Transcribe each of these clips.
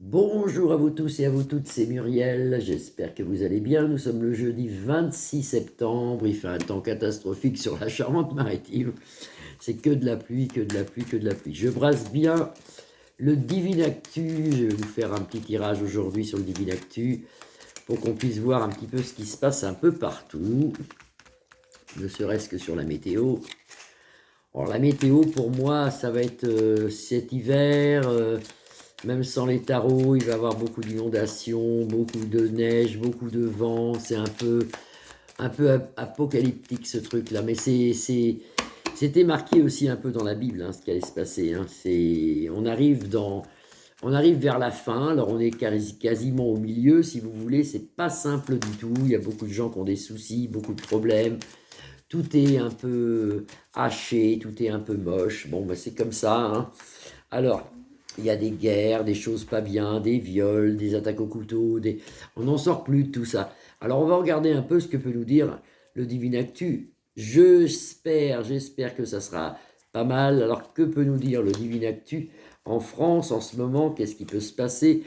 Bonjour à vous tous et à vous toutes, c'est Muriel, j'espère que vous allez bien. Nous sommes le jeudi 26 septembre, il fait un temps catastrophique sur la Charente-Maritime. C'est que de la pluie, que de la pluie, que de la pluie. Je brasse bien le Divinactu, je vais vous faire un petit tirage aujourd'hui sur le Divinactu pour qu'on puisse voir un petit peu ce qui se passe un peu partout, ne serait-ce que sur la météo. Alors la météo pour moi ça va être cet hiver, même sans les tarots, il va y avoir beaucoup d'inondations, beaucoup de neige, beaucoup de vent. C'est un peu apocalyptique ce truc-là. Mais c'était marqué aussi un peu dans la Bible, hein, ce qui allait se passer. Hein. On arrive vers la fin. Alors on est quasiment au milieu, si vous voulez. C'est pas simple du tout. Il y a beaucoup de gens qui ont des soucis, beaucoup de problèmes. Tout est un peu haché, tout est un peu moche. Bon, bah, c'est comme ça. Hein. Alors, il y a des guerres, des choses pas bien, des viols, des attaques au couteau, on n'en sort plus de tout ça. Alors, on va regarder un peu ce que peut nous dire le Divinactu. J'espère que ça sera pas mal. Alors, que peut nous dire le Divinactu en France en ce moment? Qu'est-ce qui peut se passer?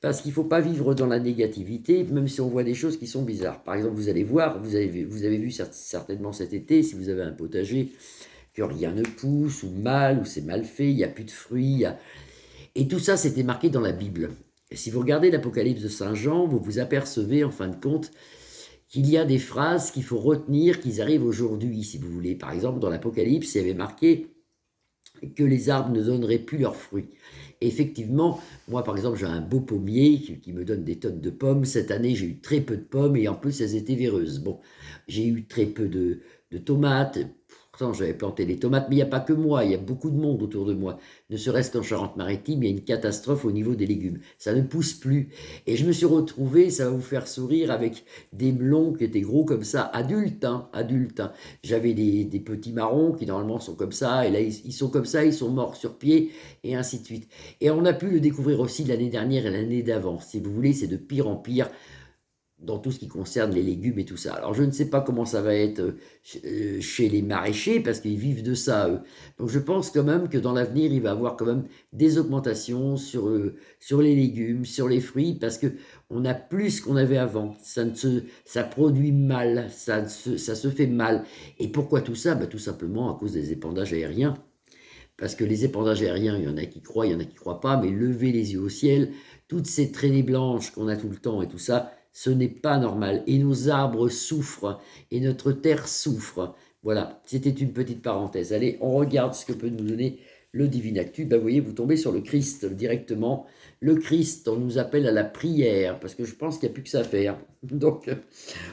Parce qu'il ne faut pas vivre dans la négativité, même si on voit des choses qui sont bizarres. Par exemple, vous allez voir, vous avez vu certainement cet été, si vous avez un potager, que rien ne pousse, ou mal, ou c'est mal fait, il n'y a plus de fruits. Et tout ça, c'était marqué dans la Bible. Et si vous regardez l'Apocalypse de Saint Jean, vous vous apercevez, en fin de compte, qu'il y a des phrases qu'il faut retenir, qu'ils arrivent aujourd'hui, si vous voulez. Par exemple, dans l'Apocalypse, il y avait marqué que les arbres ne donneraient plus leurs fruits. Et effectivement, moi par exemple, j'ai un beau pommier qui me donne des tonnes de pommes. Cette année, j'ai eu très peu de pommes et en plus, elles étaient véreuses. Bon, j'ai eu très peu de tomates. Pourtant, j'avais planté des tomates, mais il n'y a pas que moi, il y a beaucoup de monde autour de moi. Ne serait-ce qu'en Charente-Maritime, il y a une catastrophe au niveau des légumes. Ça ne pousse plus. Et je me suis retrouvé, ça va vous faire sourire, avec des melons qui étaient gros comme ça, adultes, hein, adultes. Hein. J'avais des petits marrons qui normalement sont comme ça, et là ils sont comme ça, ils sont morts sur pied, et ainsi de suite. Et on a pu le découvrir aussi l'année dernière et l'année d'avant. Si vous voulez, c'est de pire en pire dans tout ce qui concerne les légumes et tout ça. Alors je ne sais pas comment ça va être chez les maraîchers, parce qu'ils vivent de ça, eux. Donc je pense quand même que dans l'avenir, il va y avoir quand même des augmentations sur les légumes, sur les fruits, parce que on a plus ce qu'on avait avant. Ça produit mal, ça se fait mal. Et pourquoi tout ça? Bah, tout simplement à cause des épandages aériens. Parce que les épandages aériens, il y en a qui croient, il y en a qui ne croient pas, mais lever les yeux au ciel, toutes ces traînées blanches qu'on a tout le temps et tout ça, ce n'est pas normal. Et nos arbres souffrent, et notre terre souffre. Voilà, c'était une petite parenthèse. Allez, on regarde ce que peut nous donner le Divinactu. Ben, vous voyez, vous tombez sur le Christ directement. Le Christ, on nous appelle à la prière, parce que je pense qu'il n'y a plus que ça à faire. Donc,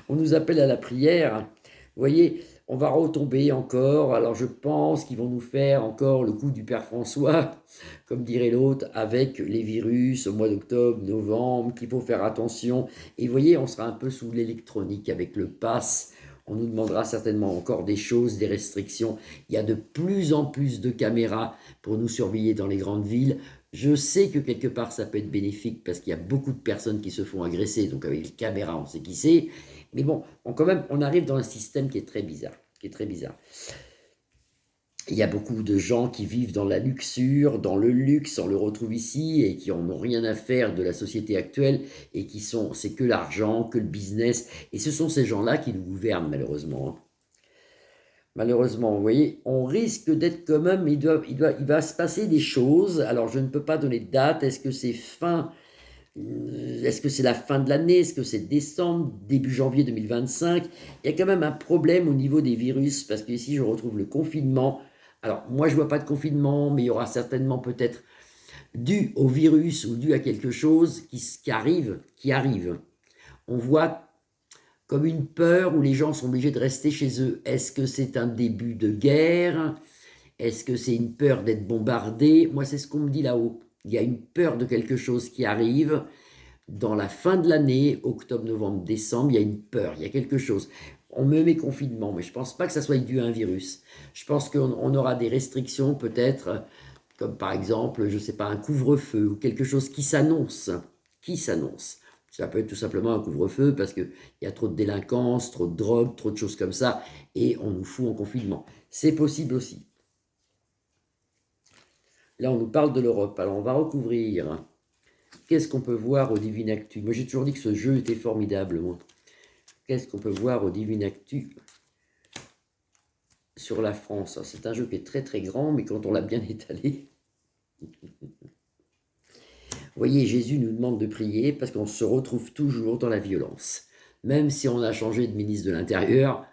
on nous appelle à la prière. Vous voyez, on va retomber encore. Alors je pense qu'ils vont nous faire encore le coup du Père François, comme dirait l'autre, avec les virus au mois d'octobre, novembre, qu'il faut faire attention. Et vous voyez, on sera un peu sous l'électronique avec le pass. On nous demandera certainement encore des choses, des restrictions. Il y a de plus en plus de caméras pour nous surveiller dans les grandes villes. Je sais que quelque part ça peut être bénéfique parce qu'il y a beaucoup de personnes qui se font agresser, donc avec les caméras on sait qui c'est. Mais bon, quand même, on arrive dans un système qui est très bizarre, qui est très bizarre. Il y a beaucoup de gens qui vivent dans la luxure, dans le luxe, on le retrouve ici, et qui n'en ont rien à faire de la société actuelle, et c'est que l'argent, que le business, et ce sont ces gens-là qui nous gouvernent malheureusement. Hein. Malheureusement, vous voyez, on risque d'être quand même, il va se passer des choses, alors je ne peux pas donner de date, est-ce que c'est la fin de l'année? Est-ce que c'est décembre, début janvier 2025? Il y a quand même un problème au niveau des virus, parce que ici, je retrouve le confinement. Alors, moi, je ne vois pas de confinement, mais il y aura certainement peut-être dû au virus ou dû à quelque chose qui arrive. On voit comme une peur où les gens sont obligés de rester chez eux. Est-ce que c'est un début de guerre? Est-ce que c'est une peur d'être bombardé? Moi, c'est ce qu'on me dit là-haut. Il y a une peur de quelque chose qui arrive dans la fin de l'année, octobre, novembre, décembre, il y a une peur, il y a quelque chose. On me met confinement, mais je ne pense pas que ça soit dû à un virus. Je pense qu'on aura des restrictions peut-être, comme par exemple, je ne sais pas, un couvre-feu ou quelque chose qui s'annonce. Qui s'annonce. Ça peut être tout simplement un couvre-feu parce qu'il y a trop de délinquance, trop de drogue, trop de choses comme ça, et on nous fout en confinement. C'est possible aussi. Là, on nous parle de l'Europe. Alors, on va recouvrir. Qu'est-ce qu'on peut voir au Divine Actu? Moi, j'ai toujours dit que ce jeu était formidable, moi. Qu'est-ce qu'on peut voir au Divine Actu sur la France? C'est un jeu qui est très très grand, mais quand on l'a bien étalé... Vous voyez, Jésus nous demande de prier parce qu'on se retrouve toujours dans la violence. Même si on a changé de ministre de l'Intérieur,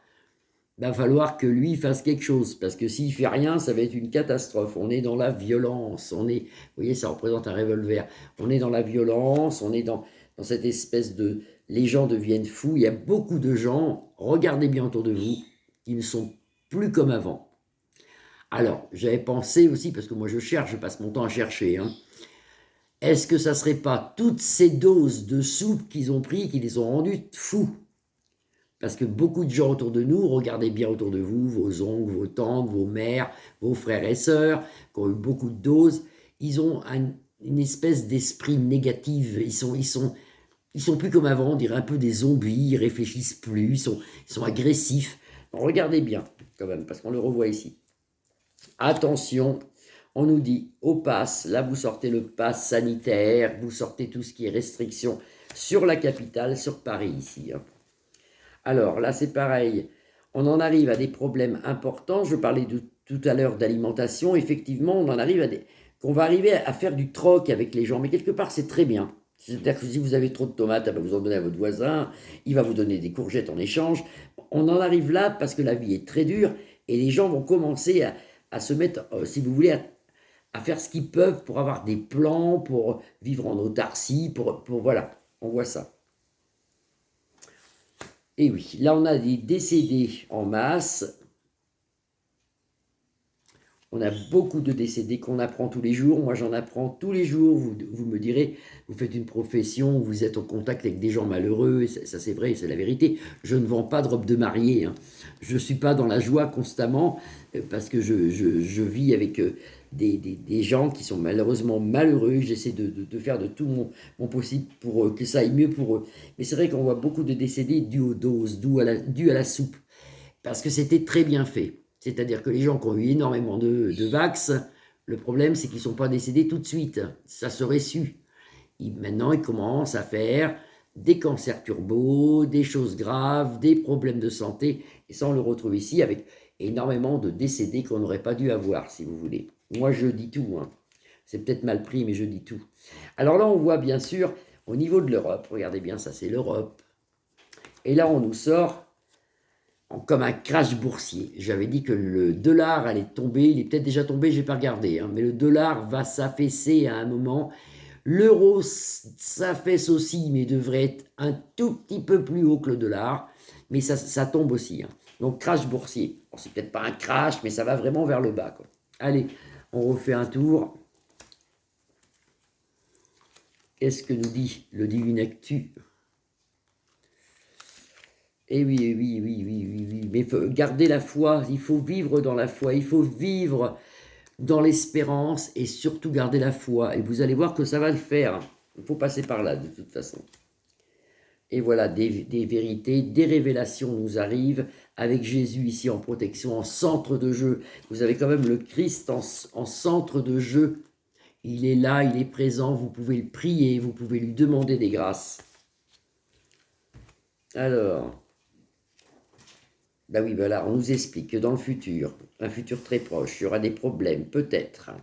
il va falloir que lui fasse quelque chose, parce que s'il fait rien, ça va être une catastrophe. On est dans la violence, vous voyez, ça représente un revolver. On est dans la violence, on est dans cette espèce de... Les gens deviennent fous, il y a beaucoup de gens, regardez bien autour de vous, qui ne sont plus comme avant. Alors, j'avais pensé aussi, parce que moi je cherche, je passe mon temps à chercher, hein, est-ce que ça ne serait pas toutes ces doses de soupe qu'ils ont pris qui les ont rendus fous? Parce que beaucoup de gens autour de nous, regardez bien autour de vous, vos oncles, vos tantes, vos mères, vos frères et sœurs, qui ont eu beaucoup de doses, ils ont une espèce d'esprit négatif, ils sont plus comme avant, on dirait un peu des zombies, ils réfléchissent plus, ils sont agressifs. Donc, regardez bien, quand même, parce qu'on le revoit ici. Attention, on nous dit au pass, là vous sortez le pass sanitaire, vous sortez tout ce qui est restriction sur la capitale, sur Paris ici. Hein. Alors là c'est pareil, on en arrive à des problèmes importants, je parlais tout à l'heure d'alimentation, effectivement on en arrive à qu'on va arriver à faire du troc avec les gens, mais quelque part c'est très bien. C'est-à-dire que si vous avez trop de tomates, vous en donnez à votre voisin, il va vous donner des courgettes en échange. On en arrive là parce que la vie est très dure et les gens vont commencer à se mettre, si vous voulez, à faire ce qu'ils peuvent pour avoir des plans, pour vivre en autarcie, voilà, on voit ça. Et oui, là on a des décédés en masse. On a beaucoup de décédés qu'on apprend tous les jours. Moi, j'en apprends tous les jours. Vous me direz, vous faites une profession, vous êtes en contact avec des gens malheureux. Et ça c'est vrai, c'est la vérité. Je ne vends pas de robe de mariée. Hein. Je ne suis pas dans la joie constamment parce que je vis avec des gens qui sont malheureusement malheureux. J'essaie de faire de tout mon possible pour que ça aille mieux pour eux. Mais c'est vrai qu'on voit beaucoup de décédés dus aux doses, dus à la soupe. Parce que c'était très bien fait. C'est-à-dire que les gens qui ont eu énormément de vax, le problème, c'est qu'ils ne sont pas décédés tout de suite. Ça serait su. Maintenant, ils commencent à faire des cancers turbo, des choses graves, des problèmes de santé. Et ça, on le retrouve ici avec énormément de décédés qu'on n'aurait pas dû avoir, si vous voulez. Moi, je dis tout. Hein. C'est peut-être mal pris, mais je dis tout. Alors là, on voit bien sûr, au niveau de l'Europe, regardez bien, ça c'est l'Europe. Et là, on nous sort comme un crash boursier. J'avais dit que le dollar allait tomber, il est peut-être déjà tombé, je n'ai pas regardé, hein, mais le dollar va s'affaisser à un moment. L'euro s'affaisse aussi, mais devrait être un tout petit peu plus haut que le dollar, mais ça tombe aussi. Hein. Donc crash boursier. Bon, c'est peut-être pas un crash, mais ça va vraiment vers le bas. Quoi. Allez, on refait un tour. Qu'est-ce que nous dit le Divine Actu? Eh oui, eh oui, oui, oui, oui, oui. Mais faut garder la foi, il faut vivre dans la foi, il faut vivre dans l'espérance et surtout garder la foi. Et vous allez voir que ça va le faire. Il faut passer par là de toute façon. Et voilà, des vérités, des révélations nous arrivent avec Jésus ici en protection, en centre de jeu. Vous avez quand même le Christ en centre de jeu. Il est là, il est présent, vous pouvez le prier, vous pouvez lui demander des grâces. Alors... Ben oui, ben là, on nous explique que dans le futur, un futur très proche, il y aura des problèmes, peut-être, hein,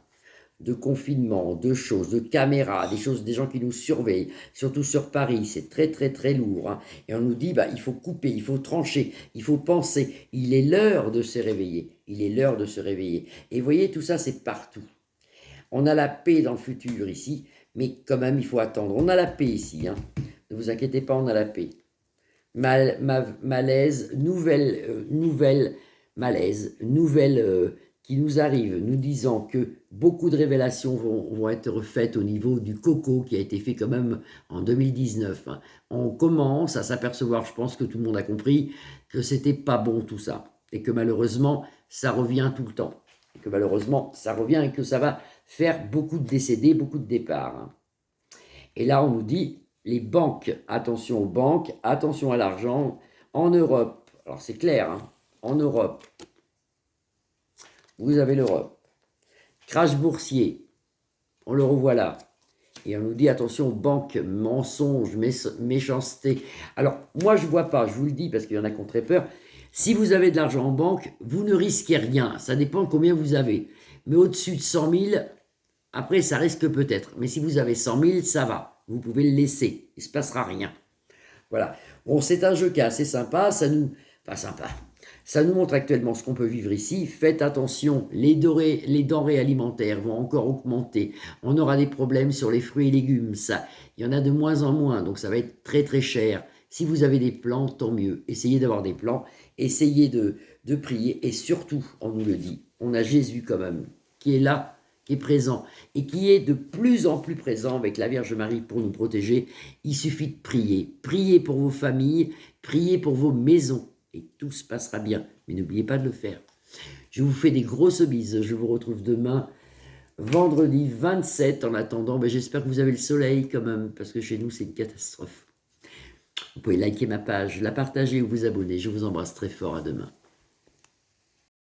de confinement, de choses, de caméras, des gens qui nous surveillent, surtout sur Paris, c'est très très très lourd. Hein. Et on nous dit, bah, il faut couper, il faut trancher, il faut penser, il est l'heure de se réveiller, il est l'heure de se réveiller. Et vous voyez, tout ça, c'est partout. On a la paix dans le futur ici, mais quand même, il faut attendre. On a la paix ici, hein. Ne vous inquiétez pas, on a la paix. Malaise, nouvelle malaise, nouvelle qui nous arrive, nous disant que beaucoup de révélations vont être faites au niveau du coco qui a été fait quand même en 2019. Hein. On commence à s'apercevoir, je pense que tout le monde a compris, que c'était pas bon tout ça. Et que malheureusement, ça revient tout le temps. Et que malheureusement, ça revient et que ça va faire beaucoup de décédés, beaucoup de départs. Hein. Et là, on nous dit, les banques, attention aux banques, attention à l'argent. En Europe, alors c'est clair, hein, en Europe, vous avez l'Europe. Crash boursier, on le revoit là. Et on nous dit, attention, banque, mensonge, méchanceté. Alors, moi, je ne vois pas, je vous le dis, parce qu'il y en a qui ont très peur. Si vous avez de l'argent en banque, vous ne risquez rien. Ça dépend combien vous avez. Mais au-dessus de 100 000, après, ça risque peut-être. Mais si vous avez 100 000, ça va. Vous pouvez le laisser. Il ne se passera rien. Voilà. Bon, c'est un jeu qui est assez sympa. Enfin, sympa. Ça nous montre actuellement ce qu'on peut vivre ici. Faites attention, les denrées alimentaires vont encore augmenter. On aura des problèmes sur les fruits et légumes. Ça, il y en a de moins en moins, donc ça va être très très cher. Si vous avez des plans, tant mieux. Essayez d'avoir des plans, essayez de prier. Et surtout, on nous le dit, on a Jésus quand même, qui est là, qui est présent, et qui est de plus en plus présent avec la Vierge Marie pour nous protéger. Il suffit de prier. Priez pour vos familles, priez pour vos maisons. Et tout se passera bien. Mais n'oubliez pas de le faire. Je vous fais des grosses bises. Je vous retrouve demain, vendredi 27. En attendant, j'espère que vous avez le soleil quand même, parce que chez nous, c'est une catastrophe. Vous pouvez liker ma page, la partager ou vous abonner. Je vous embrasse très fort. À demain.